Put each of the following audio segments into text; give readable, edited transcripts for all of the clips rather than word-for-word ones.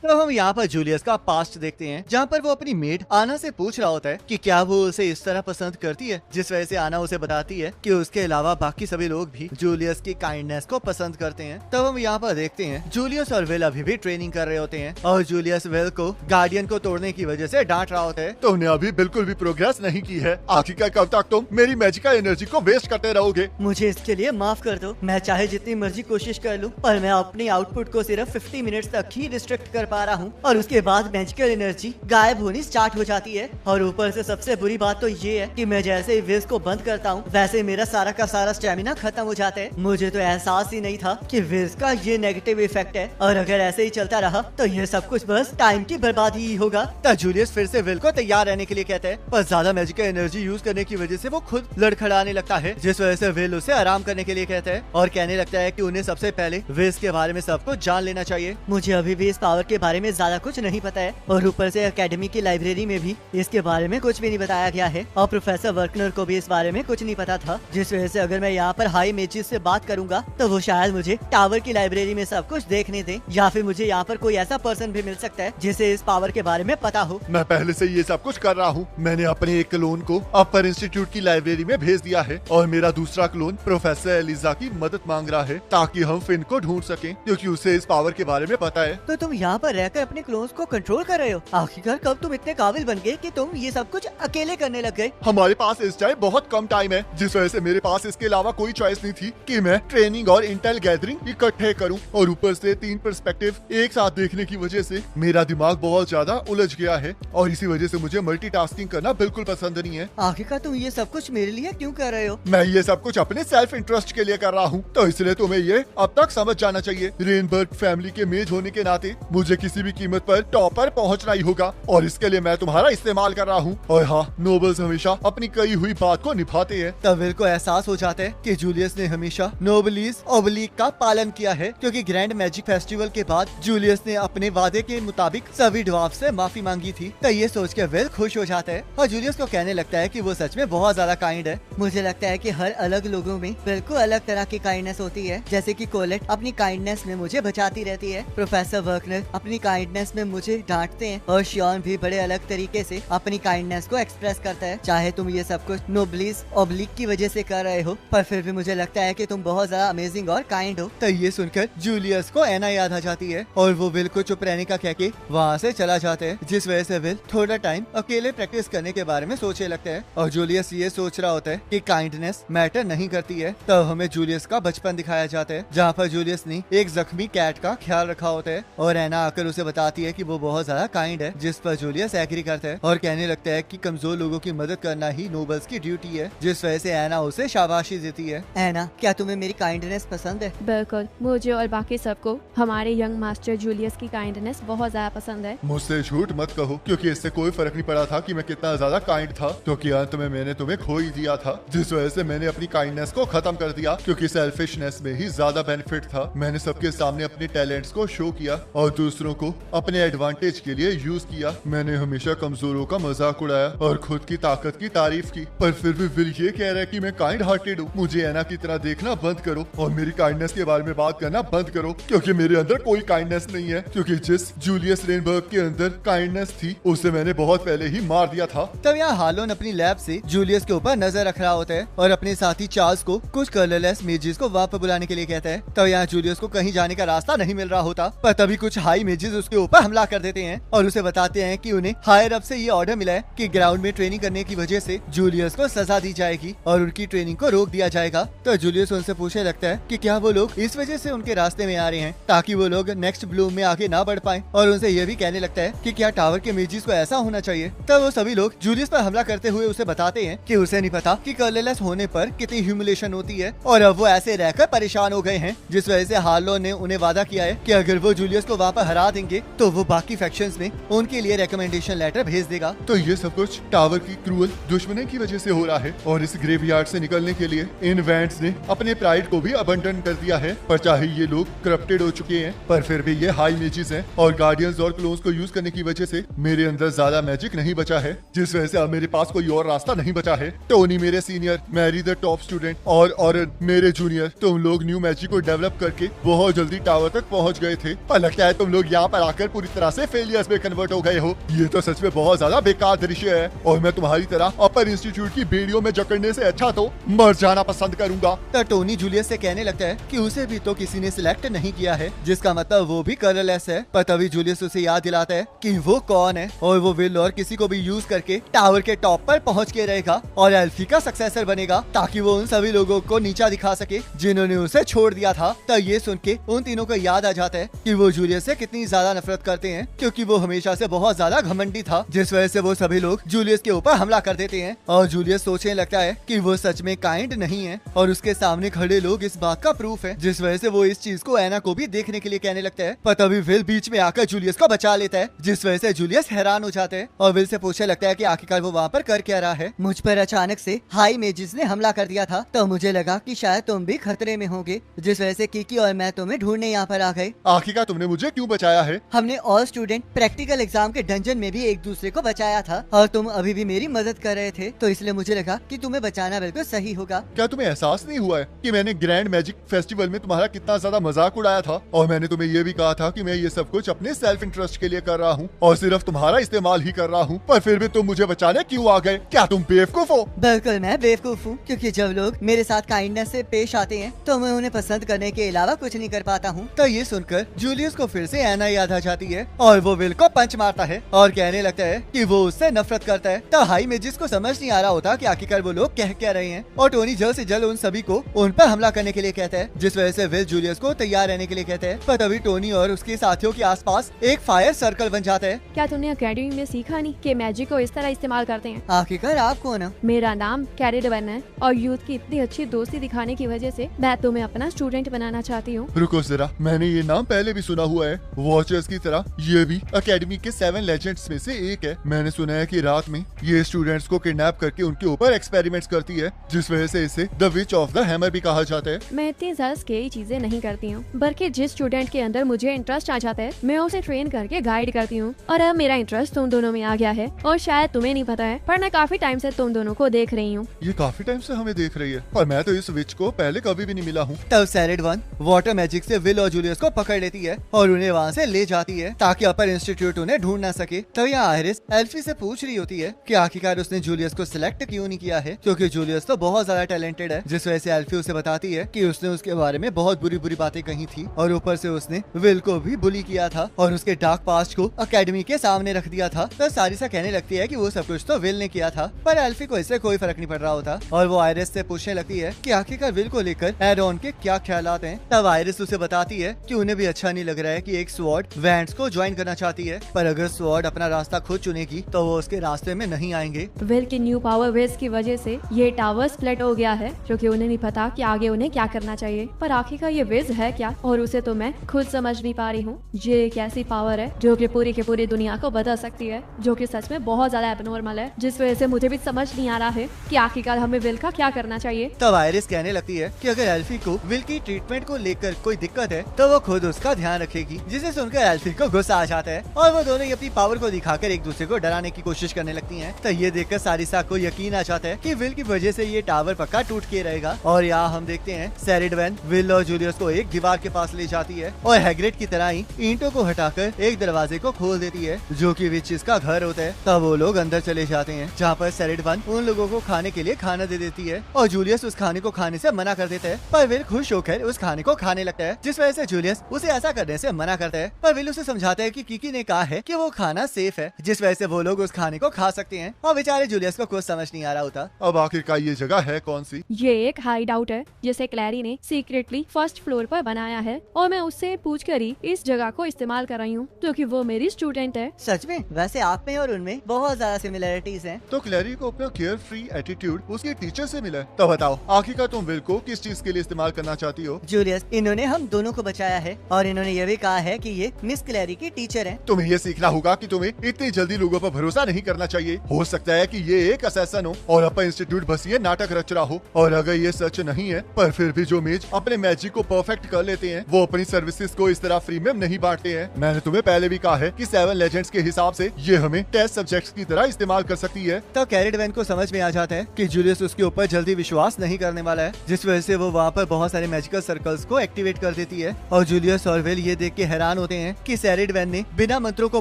तो हम यहाँ पर जूलियस का पास्ट देखते हैं, जहाँ पर वो अपनी मेड आना से पूछ रहा होता है कि क्या वो उसे इस तरह पसंद करती है, जिस वजह से आना उसे बताती है कि उसके अलावा बाकी सभी लोग भी जूलियस की काइंडनेस को पसंद करते हैं। तब हम यहाँ पर देखते हैं जूलियस और विल अभी भी ट्रेनिंग कर रहे होते हैं और जूलियस विल को गार्डियन को तोड़ने की वजह से डांट रहा होता है। तुमने अभी बिल्कुल भी प्रोग्रेस नहीं की है। आखिरकार कब तक तुम मेरी मैजिकल एनर्जी को वेस्ट करते रहोगे? मुझे इसके लिए माफ कर दो। मैं चाहे जितनी मर्जी कोशिश कर लूं, पर मैं अपनी आउटपुट को सिर्फ 50 मिनट्स तक ही रिस्ट्रिक्ट कर पा रहा हूं और उसके बाद मैजिकल एनर्जी गायब होनी स्टार्ट हो जाती है। और ऊपर से सबसे बुरी बात तो ये है कि मैं जैसे ही विज को बंद करता हूँ, वैसे मेरा सारा का सारा स्टेमिना खत्म हो जाता है। मुझे तो एहसास ही नहीं था कि विज का ये नेगेटिव इफेक्ट है, और अगर ऐसे ही चलता रहा तो ये सब कुछ बस टाइम की बर्बादी ही होगा। तब जूलियस फिर से विल को तैयार रहने के लिए कहता है, पर ज्यादा मैजिकल एनर्जी यूज करने की वजह से वो खुद लड़खड़ाने लगता है, जिस वजह से विल उसे आराम करने के लिए कहता है और कहने लगता है कि उन्हें सबसे पहले विज के बारे में सब कुछ जान लेना चाहिए। मुझे अभी भी इस पावर के बारे में ज्यादा कुछ नहीं पता है, और ऊपर से एकेडमी की लाइब्रेरी में भी इसके बारे में कुछ भी नहीं बताया गया है, और प्रोफेसर वर्कनर को भी इस बारे में कुछ नहीं पता था, जिस वजह से अगर मैं यहाँ पर हाई मेजिस से बात करूंगा तो वो शायद मुझे टावर की लाइब्रेरी में सब कुछ देखने दे, या फिर मुझे यहाँ पर कोई ऐसा पर्सन भी मिल सकता है जिसे इस पावर के बारे में पता हो। मैं पहले से ये सब कुछ कर रहा हूँ। मैंने अपने एक क्लोन को अपर इंस्टीट्यूट की लाइब्रेरी में भेज दिया है और मेरा दूसरा क्लोन प्रोफेसर एलिजा की मदद मांग रहा है ताकि हम फिन को ढूंढ सकें, क्योंकि उसे इस पावर के बारे में पता है। तो तुम यहाँ पर रहकर अपने क्लोन्स को कंट्रोल कर रहे हो? आखिरकार कब तुम इतने काबिल बन गए कि तुम ये सब कुछ अकेले करने लग गए? हमारे पास इस टाइम बहुत कम टाइम है, जिस वजह से मेरे पास इसके अलावा कोई चॉइस नहीं थी कि मैं ट्रेनिंग और इंटेल गैदरिंग इकट्ठे करूं, और ऊपर से 3 पर्सपेक्टिव एक साथ देखने की वजह से मेरा दिमाग बहुत ज्यादा उलझ गया है, और इसी वजह से मुझे मल्टीटास्किंग करना बिल्कुल पसंद नहीं है। आखिरकार तुम ये सब कुछ मेरे लिए क्यों कर रहे हो? मैं ये सब कुछ अपने सेल्फ इंटरेस्ट के लिए कर रहा हूँ, तो इसलिए तुम्हें ये अब तक समझ जाना चाहिए। रेनबर्ग फैमिली के मेज होने के नाते मुझे किसी भी कीमत पर टॉप पर पहुँचना ही होगा, और इसके लिए मैं तुम्हारा इस्तेमाल कर रहा हूँ। और हाँ, नोबल्स हमेशा अपनी कही हुई बात को निभाते हैं। तब विल को एहसास हो जाता है कि जूलियस ने हमेशा नोबलीज ओब्लिक का पालन किया है, क्योंकि ग्रैंड मैजिक फेस्टिवल के बाद जूलियस ने अपने वादे के मुताबिक सभी ड्वार्फ से माफी मांगी थी। तो ये सोच के विल खुश हो जाता है और जूलियस को कहने लगता है कि वो सच में बहुत ज्यादा काइंड है। मुझे लगता है कि हर अलग लोगों में बिल्कुल अलग तरह की काइंडनेस होती है, जैसे कि कोलेट अपनी काइंडनेस में मुझे बचाती रहती है, प्रोफेसर वर्कनर अपनी काइंडनेस में मुझे डांटते हैं, और शियॉन भी बड़े अलग तरीके से अपनी काइंडनेस को एक्सप्रेस करता है। चाहे तुम ये सब कुछ नोबलिस ओब्लिक की वजह से कर रहे हो, पर फिर भी मुझे लगता है कि तुम बहुत ज्यादा अमेजिंग और काइंड हो। तो ये सुनकर जूलियस को एना याद आ जाती है और वो विल को चुप रहने का कह के वहाँ से चला जाता है, जिस वजह से विल थोड़ा टाइम अकेले प्रैक्टिस करने के बारे में सोचने लगता है। और जूलियस ये सोच रहा होता है कि काइंडनेस मैटर नहीं करती है। तब हमें जूलियस का बचपन दिखाया जाता है, जहाँ पर जूलियस ने एक जख्मी कैट का ख्याल रखा होता है और एना आकर उसे बताती है कि वो बहुत ज्यादा काइंड है, जिस पर जूलियस एग्री करता है और कहने लगता है कि कमजोर लोगों की मदद करना ही नोबल्स की ड्यूटी है, जिस वजह से एना उसे शाबाशी देती है। एना, क्या तुम्हें मेरी काइंडनेस पसंद है? बिल्कुल, मुझे और बाकी सबको हमारे यंग मास्टर जूलियस की काइंडनेस बहुत ज्यादा पसंद है। मुझसे झूठ मत कहो, क्योंकि इससे कोई फर्क नहीं पड़ा था कि मैं कितना ज्यादा काइंड था, क्योंकि अंत में मैंने तुम्हें खो ही दिया था, जिस वजह से मैंने अपनी काइंडनेस को खत्म कर दिया, क्योंकि सेल्फिशनेस में ही ज्यादा बेनिफिट था। मैंने सबके सामने अपने टैलेंट्स को शो किया और दूसरों को अपने एडवांटेज के लिए यूज किया। मैंने हमेशा कमजोरों का मजाक उड़ाया और खुद की ताकत की तारीफ की, पर फिर भी विल ये कह रहा है कि मैं काइंड हार्टेड हूँ। मुझे एना की तरह देखना बंद करो और मेरी काइंडनेस के बारे में बात करना बंद करो, क्योंकि मेरे अंदर कोई काइंडनेस नहीं है, क्योंकि जिस जूलियस रेनबर्ग के अंदर काइंडनेस थी उसे मैंने बहुत पहले ही मार दिया था। तब यहाँ हालोन अपनी लैब से जूलियस के ऊपर नजर रख रहा होता है और अपने साथी चार्ल्स को कुछ कलरलेस मेजिस को वहाँ पर बुलाने के लिए कहता है। तब यहाँ जूलियस को कहीं जाने का रास्ता नहीं मिल रहा होता, पर तभी कुछ हाई मेजिस उसके ऊपर हमला कर देते हैं और उसे बताते हैं कि उन्हें हायर अप से ये ऑर्डर मिला है कि ग्राउंड में ट्रेनिंग करने की वजह से जूलियस को सजा दी जाएगी और उनकी ट्रेनिंग को रोक दिया जाएगा। तो जूलियस उनसे पूछने लगता है कि क्या वो लोग इस वजह से उनके रास्ते में आ रहे हैं ताकि वो लोग नेक्स्ट ब्लूम में आगे ना बढ़ पाए, और उनसे ये भी कहने लगता है कि क्या टावर के मेजिस को ऐसा होना चाहिए। तब वो सभी लोग जूलियस पर हमला करते हुए उसे बताते हैं कि उसे नहीं पता कि कलरलेस होने पर कितनी ह्यूमिलेशन होती है, और अब वो ऐसे रहकर परेशान हो गए हैं, जिस वजह से हार्लोन ने उन्हें वादा किया है कि अगर वो जूलियस को वहाँ पर हरा देंगे तो वो बाकी फैक्शंस में उनके लिए रिकमेंडेशन लेटर भेज देगा। तो ये सब कुछ टावर की क्रूअल दुश्मनी की वजह से हो रहा है, और इस ग्रेवयार्ड से निकलने के लिए इन वैंड्स ने अपने प्राइड को भी अबंडन कर दिया है। पर चाहे ये लोग करप्टेड हो चुके हैं, पर फिर भी ये हाई मेजिस हैं, और गार्डियंस और क्लोन्स को यूज करने की वजह से मेरे अंदर ज्यादा मैजिक नहीं बचा है, जिस वजह से अब मेरे पास कोई और रास्ता नहीं बचा है। टोनी मेरे senior, Mary the top student और ऑरन मेरे जूनियर, तुम लोग न्यू मैजिक को डेवलप करके बहुत जल्दी टावर तक पहुंच गए थे, पर लगता है तुम लोग यहाँ पर आकर पूरी तरह से फेलियर्स में कन्वर्ट हो गए हो। ये तो सच में बहुत ज्यादा बेकार दृश्य है और मैं तुम्हारी तरह अपर इंस्टीट्यूट की बेड़ियों में जकड़ने से अच्छा तो मर जाना पसंद करूंगा। तो टोनी जूलियस से कहने लगता है कि उसे भी तो किसी ने सिलेक्ट नहीं किया है, जिसका मतलब वो भी कलरलेस है। पर तभी जूलियस उसे याद दिलाता है कि वो कौन है और वो विल और किसी को भी यूज करके टावर के टॉप पर पहुंच के रहेगा और एल्फी का सक्सेसर बनेगा, ताकि वो उन सभी लोगों को नीचा दिखा सके जिन्होंने उसे छोड़ दिया था। तो ये सुन के उन तीनों को याद आ जाता है कि वो जूलियस से कितनी ज्यादा नफरत करते हैं, क्योंकि वो हमेशा से बहुत ज्यादा घमंडी था, जिस वजह से वो सभी लोग जूलियस के ऊपर हमला कर देते हैं। और जूलियस सोचने लगता है कि वो सच में काइंड नहीं है और उसके सामने खड़े लोग इस बात का प्रूफ है, जिस वजह से वो इस चीज को एना को भी देखने के लिए कहने लगता है। पर तभी विल बीच में आकर जूलियस को बचा लेता है, जिस वजह से जूलियस हैरान हो जाते हैं और विल से पूछने लगता है कि आखिरकार वो वहाँ पर कर क्या रहा है। मुझ पर अचानक से हाई मेजिस ने हमला कर दिया था, तो मुझे लगा कि शायद तुम भी खतरे में होगे, जिस वजह से किकी और मैं तुम्हें ढूंढने यहाँ पर आ गए। आखिरकार तुमने मुझे क्यों बचाया है? हमने ऑल स्टूडेंट प्रैक्टिकल एग्जाम के डंजन में भी एक दूसरे को बचाया था और तुम अभी भी मेरी मदद कर रहे थे, तो इसलिए मुझे लगा कि तुम्हें बचाना बिल्कुल सही होगा। क्या तुम्हें एहसास नहीं हुआ है कि मैंने ग्रैंड मैजिक फेस्टिवल में तुम्हारा कितना ज्यादा मजाक उड़ाया था और मैंने तुम्हें ये भी कहा था कि मैं ये सब कुछ अपने सेल्फ इंटरेस्ट के लिए कर रहा हूँ और सिर्फ तुम्हारा इस्तेमाल ही कर रहा हूँ, पर फिर भी तुम मुझे बचाने क्यों आ गए? क्या तुम बेवकूफ हो? बिल्कुल मैं बेवकूफ हूँ, क्योंकि जब लोग मेरे साथ काइंडनेस से पेश आते हैं तो मैं उन्हें पसंद करने के अलावा कुछ नहीं कर पाता हूँ। तो ये सुनकर जूलियस को फिर से एना याद आ जाती है और वो विल को पंच मारता है और कहने लगता है कि वो उससे नफरत करता है। तो हाई मेजिस को समझ नहीं आ रहा होता कि आखिरकार वो लोग कह क्या रहे हैं और टोनी जल्द से जल्द उन सभी को उन पर हमला करने के लिए कहता है, जिस वजह से विल जूलियस को तैयार रहने के लिए कहता है। पर तभी टोनी और उसके साथियों के आसपास एक फायर सर्कल बन जाता है। क्या तुमने अकेडमी में सीखा नहीं कि मैजिक को इस तरह इस्तेमाल करते हैं? आखिरकार आप कौन हो? मेरा नाम कैरिडवन है और यूथ की इतनी अच्छी दोस्ती दिखाने की वजह से मैं तुम्हें अपना स्टूडेंट बनाना चाहती हूँ। रुको जरा, मैंने ये नाम पहले भी सुना हुआ है। वॉचर्स की तरह ये भी अकेडमी के 7 लेजेंड्स में से एक है। मैंने सुना है कि रात में ये स्टूडेंट्स को किडनैप करके उनके ऊपर एक्सपेरिमेंट्स करती है, जिस वजह से इसे the which of the hammer भी कहा जाता है। मैं इतनी ज्यादा स्केरी चीजें नहीं करती हूँ, बल्कि जिस स्टूडेंट के अंदर मुझे इंटरेस्ट आ जाता है मैं उसे ट्रेन करके गाइड करती हूँ। और अब मेरा इंटरेस्ट तुम दोनों में आ गया है और शायद तुम्हें नहीं पता है, पर मैं काफी टाइम से तुम दोनों को देख रही हूँ। ये काफी टाइम से हमें देख रही है और मैं तो इस विच को पहले कभी भी नहीं मिला हूँ। तब सैरिड वन वाटर मैजिक से विल और जूलियस को पकड़ लेती है और उन्हें वहाँ से ले जाती है ताकि अपर इंस्टीट्यूट उन्हें ढूंढ ना सके। तब यहाँ आयरिस एल्फी से पूछ रही होती है कि आखिरकार उसने जूलियस को सिलेक्ट क्यों नहीं किया है, क्योंकि जूलियस तो बहुत ज्यादा टैलेंटेड है। जिस वजह से एल्फी उसे बताती है कि उसने उसके बारे में बहुत बुरी बुरी बातें कही थी और ऊपर से उसने विल को भी बुली किया था और उसके डार्क पास्ट को अकेडमी के सामने रख दिया था। तो सारिसा कहने लगती है कि वो सब कुछ तो विल ने किया था, पर एल्फी को इससे कोई फर्क नहीं पड़ रहा होता और वो आयरिस से पूछने लगती है कि आखिरकार विल को लेकर एरॉन के क्या ख्यालात हैं। तब आयरिस उसे बताती है कि उन्हें भी अच्छा नहीं लग रहा है कि एक स्वॉर्ड वैंड्स को ज्वाइन करना चाहती है, पर अगर स्वॉर्ड अपना रास्ता खुद चुनेगी तो वो उसके रास्ते में नहीं आएंगे। विल की न्यू पावर वेव्स की वजह से ये टावर स्प्लिट हो गया है, जो कि उन्हें नहीं पता कि आगे उन्हें क्या करना चाहिए। पर आखिरकार ये वेव्स है क्या, और उसे तो मैं खुद समझ नहीं पा रही हूँ। ये एक ऐसी पावर है जो कि पूरी की पूरी दुनिया को बदल सकती है, जो कि सच में बहुत ज्यादा एबनॉर्मल है, जिस वजह से मुझे भी समझ नहीं आ रहा है कि आखिरकार हमें विल का क्या करना चाहिए। तब आयरिस कहने लगती है कि अगर एल्फी को विल की ट्रीटमेंट को लेकर कोई दिक्कत है तो वो खुद उसका ध्यान रखेगी, जिसे सुनकर एल्फी को गुस्सा आ जाता है और वो दोनों ही अपनी पावर को दिखाकर एक दूसरे को डराने की कोशिश करने लगती हैं। तो ये देखकर सारिसा को यकीन आ जाता है कि विल की वजह से ये टावर पक्का टूट के रहेगा। और यहाँ हम देखते हैं सैरिडवन विल और जूलियस को एक दीवार के पास ले जाती है और हैग्रिड की तरह ही ईंटों को हटाकर एक दरवाजे को खोल देती है, जो कि विचेस का घर होता है। तब वो लोग अंदर चले जाते हैं, जहाँ पर सैरिडवन उन लोगों को खाने के लिए खाना दे देती है और जूलियस उस खाने को खाने से मना कर देता है, पर विल खुश होकर उस खाने को खाने लगता है, जिस वजह से जूलियस उसे ऐसा करने से मना करता है। पर विल उसे समझाता है कि किकी ने कहा है कि वो खाना सेफ है, जिस वजह से वो लोग उस खाने को खा सकते हैं और बेचारे जूलियस को कुछ समझ नहीं आ रहा होता। अब आखिरकार ये जगह है कौन सी? ये एक हाइड आउट है जिसे क्लैरी ने सीक्रेटली फर्स्ट फ्लोर पर बनाया है और मैं उससे पूछ कर ही इस जगह को इस्तेमाल कर रही हूँ, क्योंकि वो मेरी स्टूडेंट है। सच में? वैसे आप में और उनमें बहुत ज्यादा सिमिलरिटीज हैं। तो क्लैरी को अपना केयर फ्री एटीट्यूड उसके टीचर से मिला है। तो बताओ आखिरकार तुम विल को किस चीज के लिए इस्तेमाल करना चाहती हो? जूलियस, इन्होंने हम दोनों को बचाया है और इन्होंने ये भी कहा है कि ये मिस क्लैरी की टीचर है। तुम्हें ये सीखना होगा कि तुम्हें इतनी जल्दी लोगों पर भरोसा नहीं करना चाहिए। हो सकता है कि ये एक असैसन हो और अपर इंस्टीट्यूट बस ये नाटक रच रहा हो, और अगर ये सच नहीं है, पर फिर भी जो मेज अपने मैजिक को परफेक्ट कर लेते हैं वो अपनी सर्विसेज को इस तरह फ्री में नहीं बांटते हैं। मैंने तुम्हें पहले भी कहा है कि 7 लेजेंड्स के हिसाब से ये हमें टेस्ट सब्जेक्ट्स की तरह इस्तेमाल कर सकती है। तो कैरिडवन को समझ में आ जाता है कि जूलियस उसके ऊपर जल्दी विश्वास नहीं करने वाला है, जिस वजह से वो वहाँ पर बहुत सारे मैजिकल सर्कल्स को एक्टिवेट कर देती है और जूलियस और विल ये देख के हैरान हैरान होते हैं कि सेरिडवेन ने बिना मंत्रों को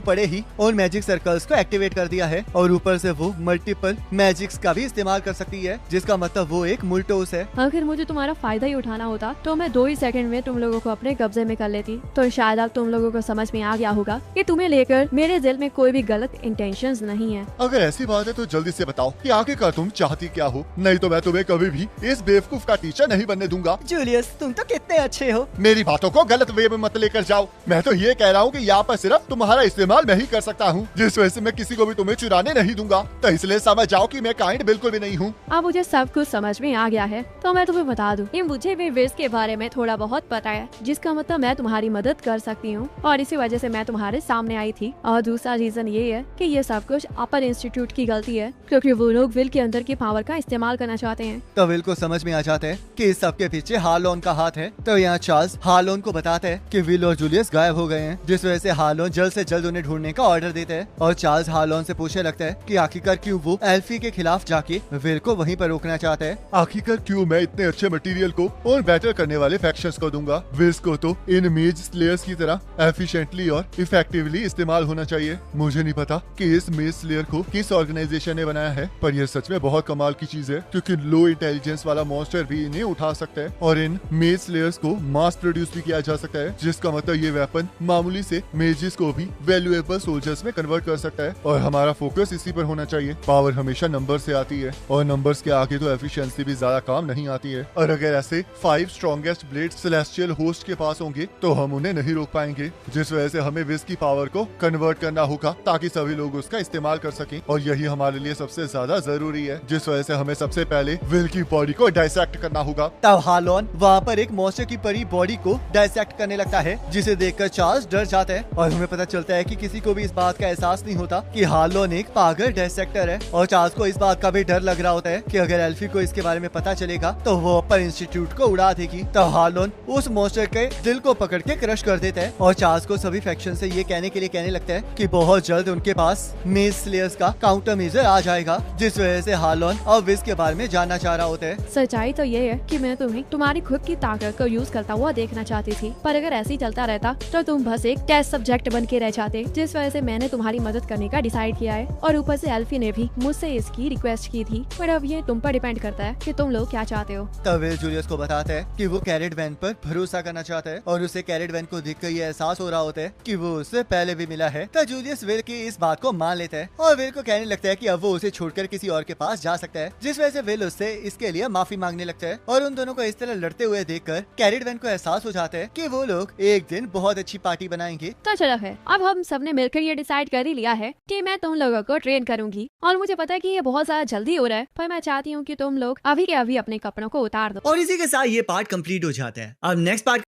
पढ़े ही उन मैजिक सर्कल्स को एक्टिवेट कर दिया है और ऊपर से वो मल्टीपल मैजिक्स का भी इस्तेमाल कर सकती है, जिसका मतलब वो एक मुल्टोस है। अगर मुझे तुम्हारा फायदा ही उठाना होता तो मैं 2 ही सेकंड में तुम लोगों को अपने कब्जे में कर लेती। तो शायद अब तुम लोगों को समझ में आ गया होगा कि तुम्हें लेकर मेरे दिल में कोई भी गलत इंटेंशंस नहीं है। अगर ऐसी बात है तो जल्दी से बताओ कि आखिरकार तुम चाहती क्या हो, नहीं तो मैं तुम्हें कभी भी इस बेवकूफ का टीचर नहीं बनने दूंगा। जूलियस, तुम तो कितने अच्छे हो। मेरी बातों को गलत वे में मत लेकर जाओ। मैं तो ये कह रहा हूँ कि यहाँ पर सिर्फ तुम्हारा इस्तेमाल मैं ही कर सकता हूँ, जिस वजह से मैं किसी को भी तुम्हें चुराने नहीं दूंगा। तो इसलिए समझ जाओ कि मैं काइंड बिल्कुल भी नहीं हूँ। अब मुझे सब कुछ समझ में आ गया है, तो मैं तुम्हें बता दूं कि मुझे भी विज के बारे में थोड़ा बहुत पता है, जिसका मतलब मैं तुम्हारी मदद कर सकती हूँ और इसी वजह से मैं तुम्हारे सामने आई थी। और दूसरा रीजन ये है कि ये सब कुछ अपर इंस्टीट्यूट की गलती है, क्योंकि वो लोग विल के अंदर की पावर का इस्तेमाल करना चाहते हैं। तो विल को समझ में आ जाता है कि इस सब के पीछे हार्लोन का हाथ है। तो यहाँ चार्ल्स हार्लोन को बताता है कि विल और जूलियस गायब हो गए हैं, जिस वजह से हार्लोन जल्द से जल्द उन्हें ढूंढने का ऑर्डर देता है। और चार्ल्स हार्लोन से पूछने लगता है कि आखिरकार क्यों वो एल्फी के खिलाफ जाके विल को वहीं पर रोकना चाहता है। आखिरकार क्यों मैं इतने अच्छे मटेरियल को और बेटर करने वाले फैक्शंस को दूंगा। विल्स को तो इन मेज स्लेयर्स की तरह एफिशिएंटली और इफेक्टिवली इस्तेमाल होना चाहिए। मुझे नहीं पता कि इस मेज स्लेयर को किस ऑर्गेनाइजेशन ने बनाया है, पर यह सच में बहुत कमाल की चीज है, क्योंकि लो इंटेलिजेंस वाला मॉन्स्टर भी इन्हें उठा सकता है और इन मेज स्लेयर्स को मास प्रोड्यूस भी किया जा सकता है, जिसका मतलब ये वेपन मामूली से मेजेस को भी वैल्यूएबल सोल्जर्स में कन्वर्ट कर सकता है। और हमारा फोकस इसी पर होना चाहिए। पावर हमेशा नंबर से आती है और नंबर्स के आगे तो एफिशिएंसी भी ज्यादा काम नहीं आती है। और अगर ऐसे 5 स्ट्रॉन्गेस्ट ब्लेड सेलेस्टियल होस्ट के पास होंगे तो हम उन्हें नहीं रोक पाएंगे, जिस वजह से हमें विज की पावर को कन्वर्ट करना होगा ताकि सभी लोग उसका इस्तेमाल कर सकें। और यही हमारे लिए सबसे ज्यादा जरूरी है, जिस वजह से हमें सबसे पहले विल की बॉडी को डाइसेक्ट करना होगा। तब हार्लोन वहाँ पर एक मॉन्स्टर की परी बॉडी को डाइसेक्ट करने लगता है, जिसे देखकर चार्ल्स डर जाता है और हमें पता चलता है कि किसी को भी इस बात का एहसास नहीं होता कि हार्लोन एक पागल डाइसेक्टर है। और चार्ल्स को इस बात का भी डर लग रहा होता है कि अगर एल्फी को इसके बारे में पता चलेगा तो वो अपर इंस्टीट्यूट को उड़ा देगी। तो हार्लोन उस मॉन्स्टर के दिल को पकड़ के क्रश कर देता है और चार्ल्स को सभी फैक्शन से ये कहने के लिए कहने लगता है कि बहुत जल्द उनके पास मेज स्लेयर्स का काउंटर मेजर आ जाएगा, जिस वजह से हार्लोन और विज के बारे में जानना चाह रहा होता है। सच्चाई तो ये है कि मैं तुम्हें तुम्हारी खुद की ताकत को यूज करता हुआ देखना चाहती थी, पर अगर ऐसे ही चलता रहता तो तुम बस एक टेस्ट सब्जेक्ट बन के रह जाते, जिस वजह से मैंने तुम्हारी मदद करने का डिसाइड किया है। और ऊपर से एल्फी ने भी मुझसे इसकी रिक्वेस्ट की थी, पर अब ये तुम पर डिपेंड करता है कि तुम लोग क्या चाहते हो। तब विल जूलियस को बताता है कि वो कैरेटवैन पर भरोसा करना चाहता है और उसे कैरेटवैन को देखकर ये एहसास हो रहा होता है कि वो उससे पहले भी मिला है। तब जूलियस विल की इस बात को मान लेता है और विल को कहने लगता है कि अब वो उसे छोड़कर किसी और के पास जा सकता है, जिस वजह से विल उससे इसके लिए माफी मांगने लगता है। और उन दोनों को इस तरह लड़ते हुए देखकर कैरेटवैन को एहसास हो जाता है कि वो लोग एक दिन बहुत अच्छी पार्टी बनाएंगे। तो चलो है, अब हम सबने मिलकर ये डिसाइड कर ही लिया है कि मैं तुम लोगों को ट्रेन करूंगी। और मुझे पता है कि ये बहुत ज्यादा जल्दी हो रहा है, पर मैं चाहती हूँ कि तुम लोग अभी के अभी अपने कपड़ों को उतार दो। और इसी के साथ ये पार्ट कंप्लीट हो जाता है। अब नेक्स्ट पार्ट